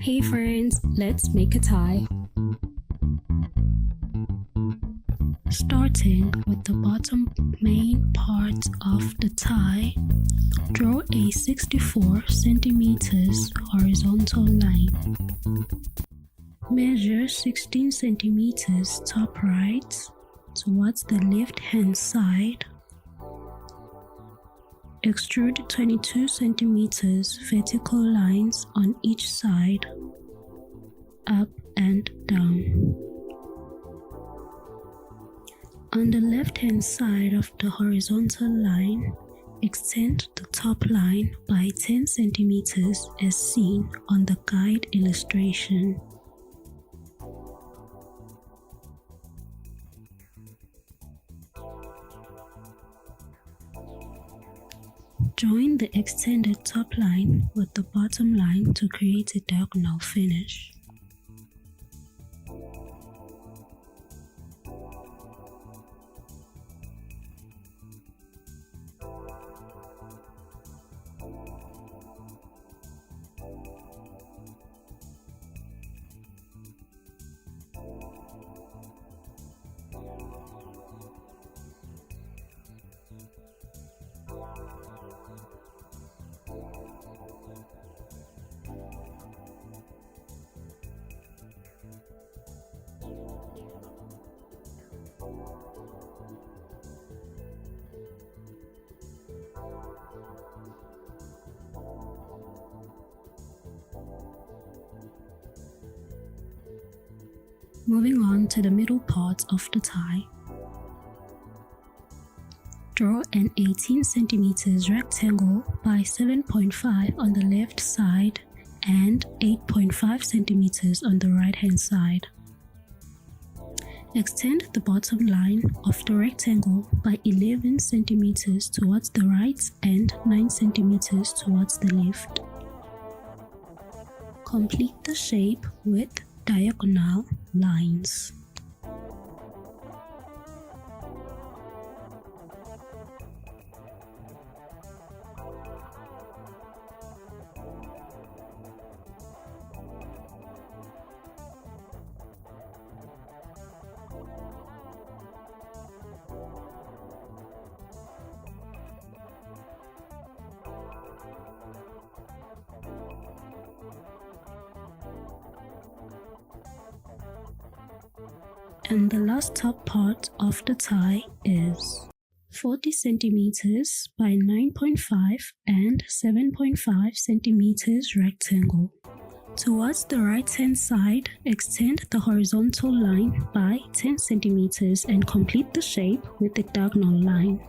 Hey friends, let's make a tie. Starting with the bottom main part of the tie, draw a 64 centimeters horizontal line. Measure 16 centimeters top right towards the left hand side. Extrude 22 centimeters vertical lines on each side, up and down. On the left hand side of the horizontal line, extend the top line by 10 centimeters as seen on the guide illustration. Join the extended top line with the bottom line to create a diagonal finish. Moving on to the middle part of the tie. Draw an 18 centimeters rectangle by 7.5 on the left side and 8.5 centimeters on the right hand side. Extend the bottom line of the rectangle by 11 centimeters towards the right and 9 centimeters towards the left. Complete the shape with diagonal lines. And the last top part of the tie is 40 centimeters by 9.5 and 7.5 centimeters rectangle. Towards the right hand side, extend the horizontal line by 10 centimeters and complete the shape with a diagonal line.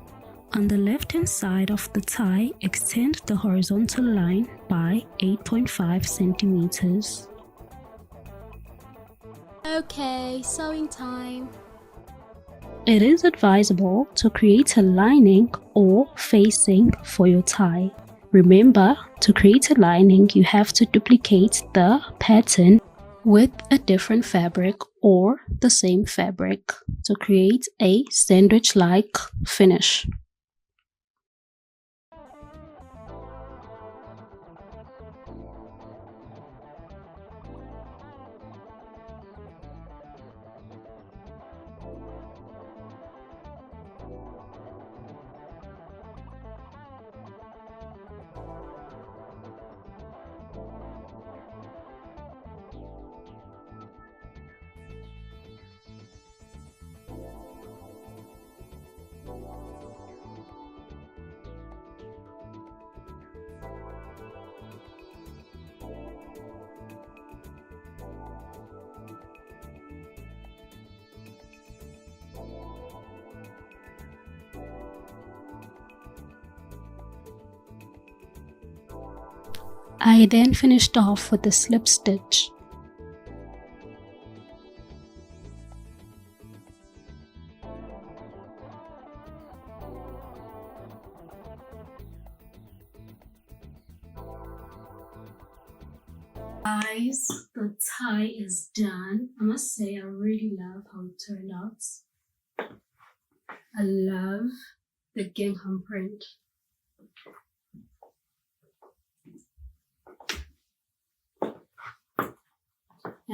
On the left hand side of the tie, extend the horizontal line by 8.5 centimeters. Okay, sewing time. It is advisable to create a lining or facing for your tie. Remember, to create a lining, you have to duplicate the pattern with a different fabric or the same fabric to create a sandwich-like finish. I then finished off with a slip stitch. Guys, the tie is done. I must say I really love how it turned out. I love the gingham print.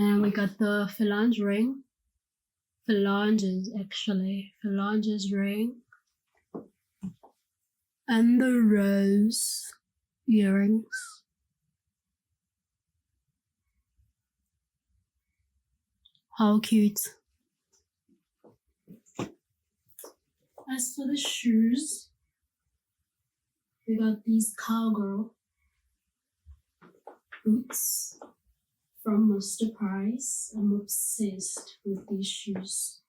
And we got the phalange ring. Phalanges, actually. Phalanges ring. And the rose earrings. How cute. As for the shoes, we got these cowgirl boots from Mr. Price. I'm obsessed with these shoes.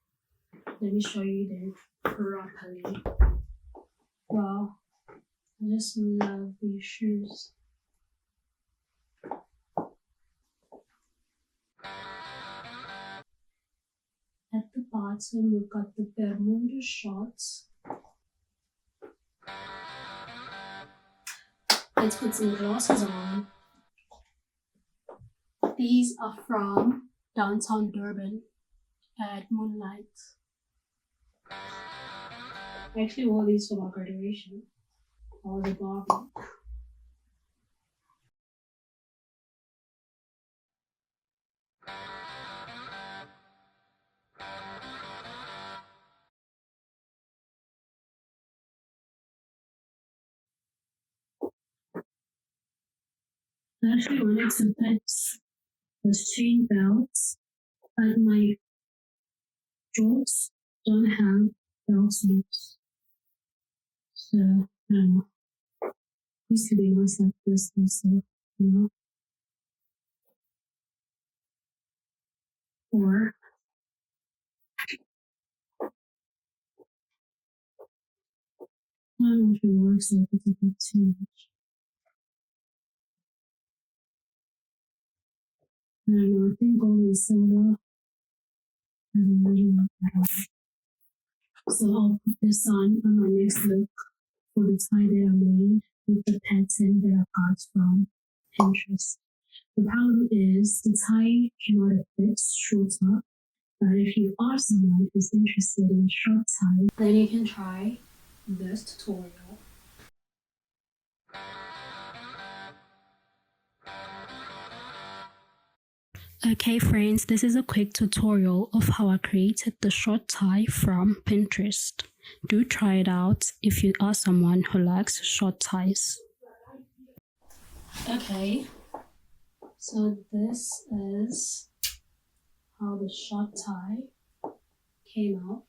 Let me show you them properly. Wow, I just love these shoes. At the bottom, we've got the Bermuda shorts. Let's put some glasses on. These are from downtown Durban at Moonlight. I actually wore these for my graduation. I was a Barbie. I actually wanted to put those chain belts, but my shorts don't have belt loops. So, I don't know. Used to be nice like this also, you know? Or I don't know if it works or if it's a bit too much. I don't know, I think gold and silver doesn't really look that well. So I'll put this on my next look for the tie that I made with the pattern that I got from Pinterest. The problem is the tie cannot fit shorter, but if you are someone who's interested in short tie, then you can try this tutorial. Okay friends, this is a quick tutorial of how I created the short tie from Pinterest. Do try it out if you are someone who likes short ties. Okay, so this is how the short tie came out.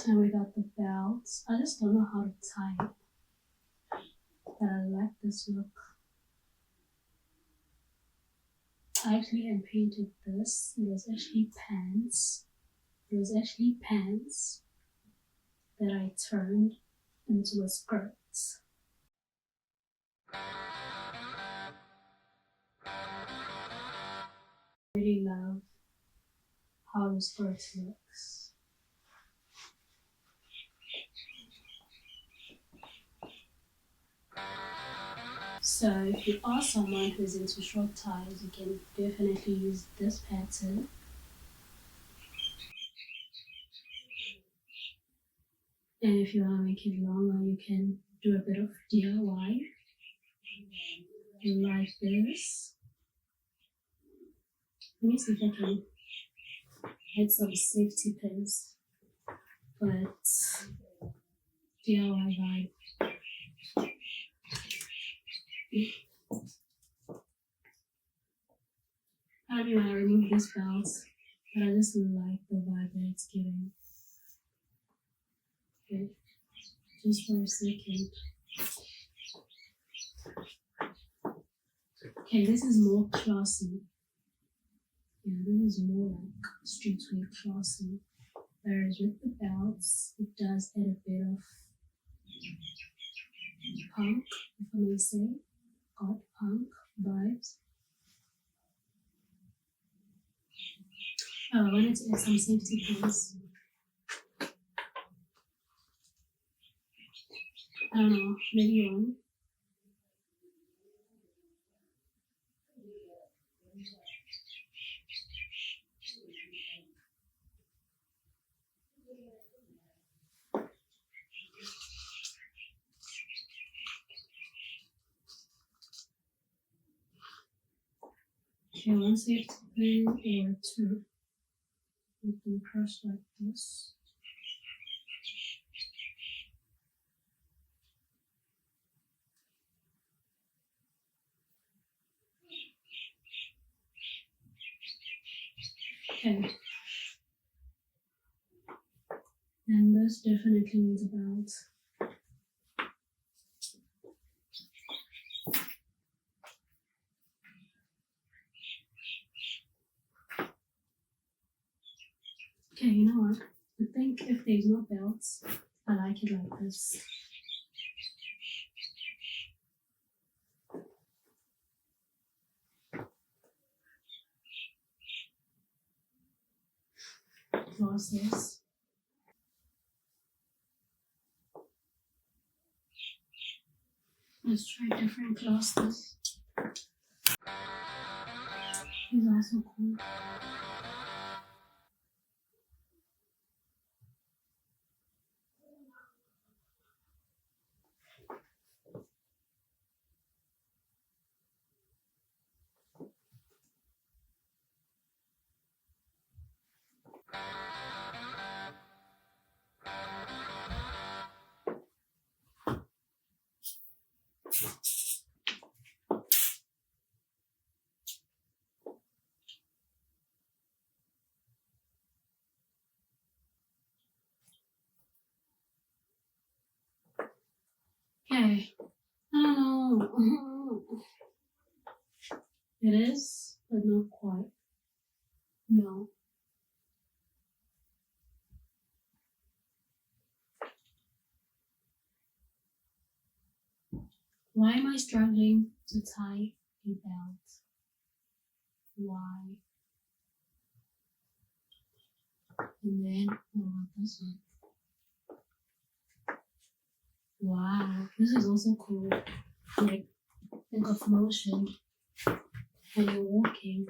And we got the belts. I just don't know how to tie it, but I like this look. I actually hand painted this. It was actually pants. It was actually pants that I turned into a skirt. I really love how the skirt looks. So if you are someone who's into short ties, you can definitely use this pattern. And if you want to make it longer, you can do a bit of DIY like this. Let me see if I can add some safety pins, but DIY vibe. I don't even want to remove this belt, but I just like the vibe that it's giving. Okay, just for a second. Okay, this is more classy. Yeah, this is more like streetwear classy. Whereas with the belts, it does add a bit of punk, if I may say, got punk vibes. Oh, I wanted to add some safety pins. I don't know, maybe one. Okay, one safety pin or two. You can cross like this. Okay. And this definitely needs a belt. Okay, you know what? I think if there's no belts, I like it like this. Glasses. Let's try different glasses. These are so cool. Okay. I don't know. It is, but not quite. No. Why am I struggling to tie a belt? Why? And then, what about this one? Wow, this is also cool. Like, think of motion when you're walking.